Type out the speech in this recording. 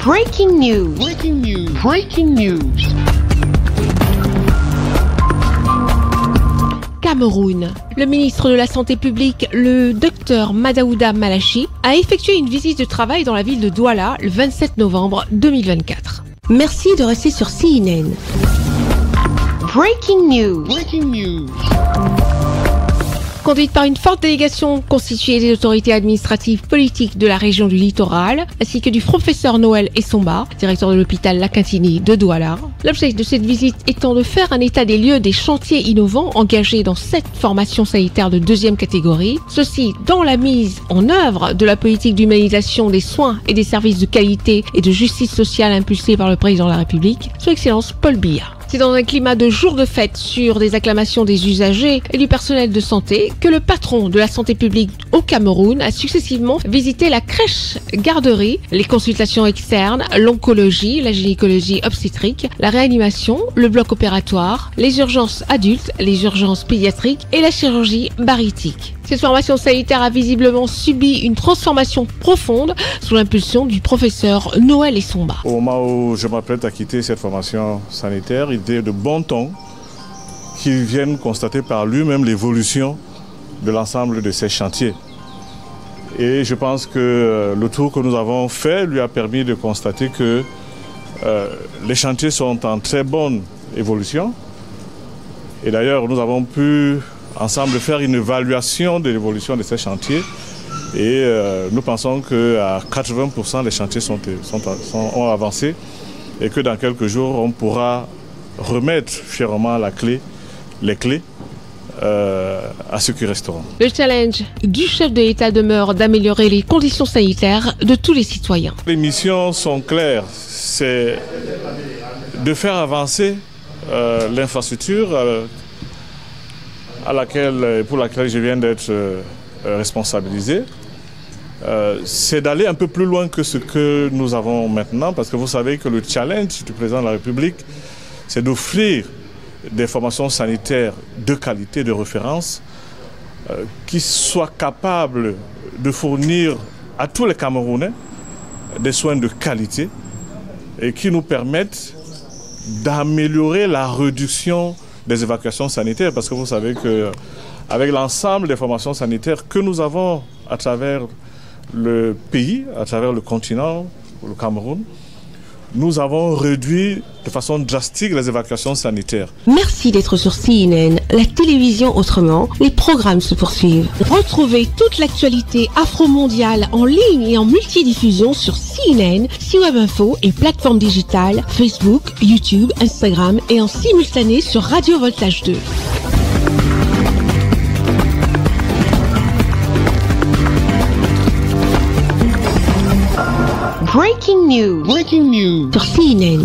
Breaking news. Breaking news. Breaking news. Cameroun. Le ministre de la Santé publique, le docteur Madaouda Malachi, a effectué une visite de travail dans la ville de Douala le 27 novembre 2024. Merci de rester sur CNN. Breaking news. Breaking news. Conduite par une forte délégation constituée des autorités administratives politiques de la région du littoral, ainsi que du professeur Noël Essomba, directeur de l'hôpital Lakintini de Douala. L'objet de cette visite étant de faire un état des lieux des chantiers innovants engagés dans 7 formations sanitaires de 2e catégorie, ceci dans la mise en œuvre de la politique d'humanisation des soins et des services de qualité et de justice sociale impulsée par le président de la République, Son Excellence Paul Biya. C'est dans un climat de jour de fête sur des acclamations des usagers et du personnel de santé que le patron de la santé publique au Cameroun a successivement visité la crèche-garderie, les consultations externes, l'oncologie, la gynécologie obstétrique, la réanimation, le bloc opératoire, les urgences adultes, les urgences pédiatriques et la chirurgie bariatrique. Cette formation sanitaire a visiblement subi une transformation profonde sous l'impulsion du professeur Noël Essomba. Au moment où je m'apprête à quitter cette formation sanitaire, il était de bon ton qu'il vienne constater par lui-même l'évolution de l'ensemble de ces chantiers. Et je pense que le tour que nous avons fait lui a permis de constater que les chantiers sont en très bonne évolution. Et d'ailleurs, nous avons pu ensemble faire une évaluation de l'évolution de ces chantiers et nous pensons qu'à 80% les chantiers ont avancé et que dans quelques jours on pourra remettre fièrement les clés à ceux qui resteront. Le challenge du chef de l'État demeure d'améliorer les conditions sanitaires de tous les citoyens. Les missions sont claires, c'est de faire avancer l'infrastructure pour laquelle je viens d'être responsabilisé. C'est d'aller un peu plus loin que ce que nous avons maintenant, parce que vous savez que le challenge du président de la République, c'est d'offrir des formations sanitaires de qualité, de référence, qui soient capables de fournir à tous les Camerounais des soins de qualité et qui nous permettent d'améliorer la réduction des évacuations sanitaires, parce que vous savez qu'avec l'ensemble des formations sanitaires que nous avons à travers le pays, à travers le continent, le Cameroun, nous avons réduit de façon drastique les évacuations sanitaires. Merci d'être sur CNN, la télévision autrement. Les programmes se poursuivent. Retrouvez toute l'actualité afro-mondiale en ligne et en multidiffusion sur CNN, C-Web Info et plateformes digitales, Facebook, YouTube, Instagram et en simultané sur Radio Voltage 2. Breaking news. Breaking news. Sur CNN.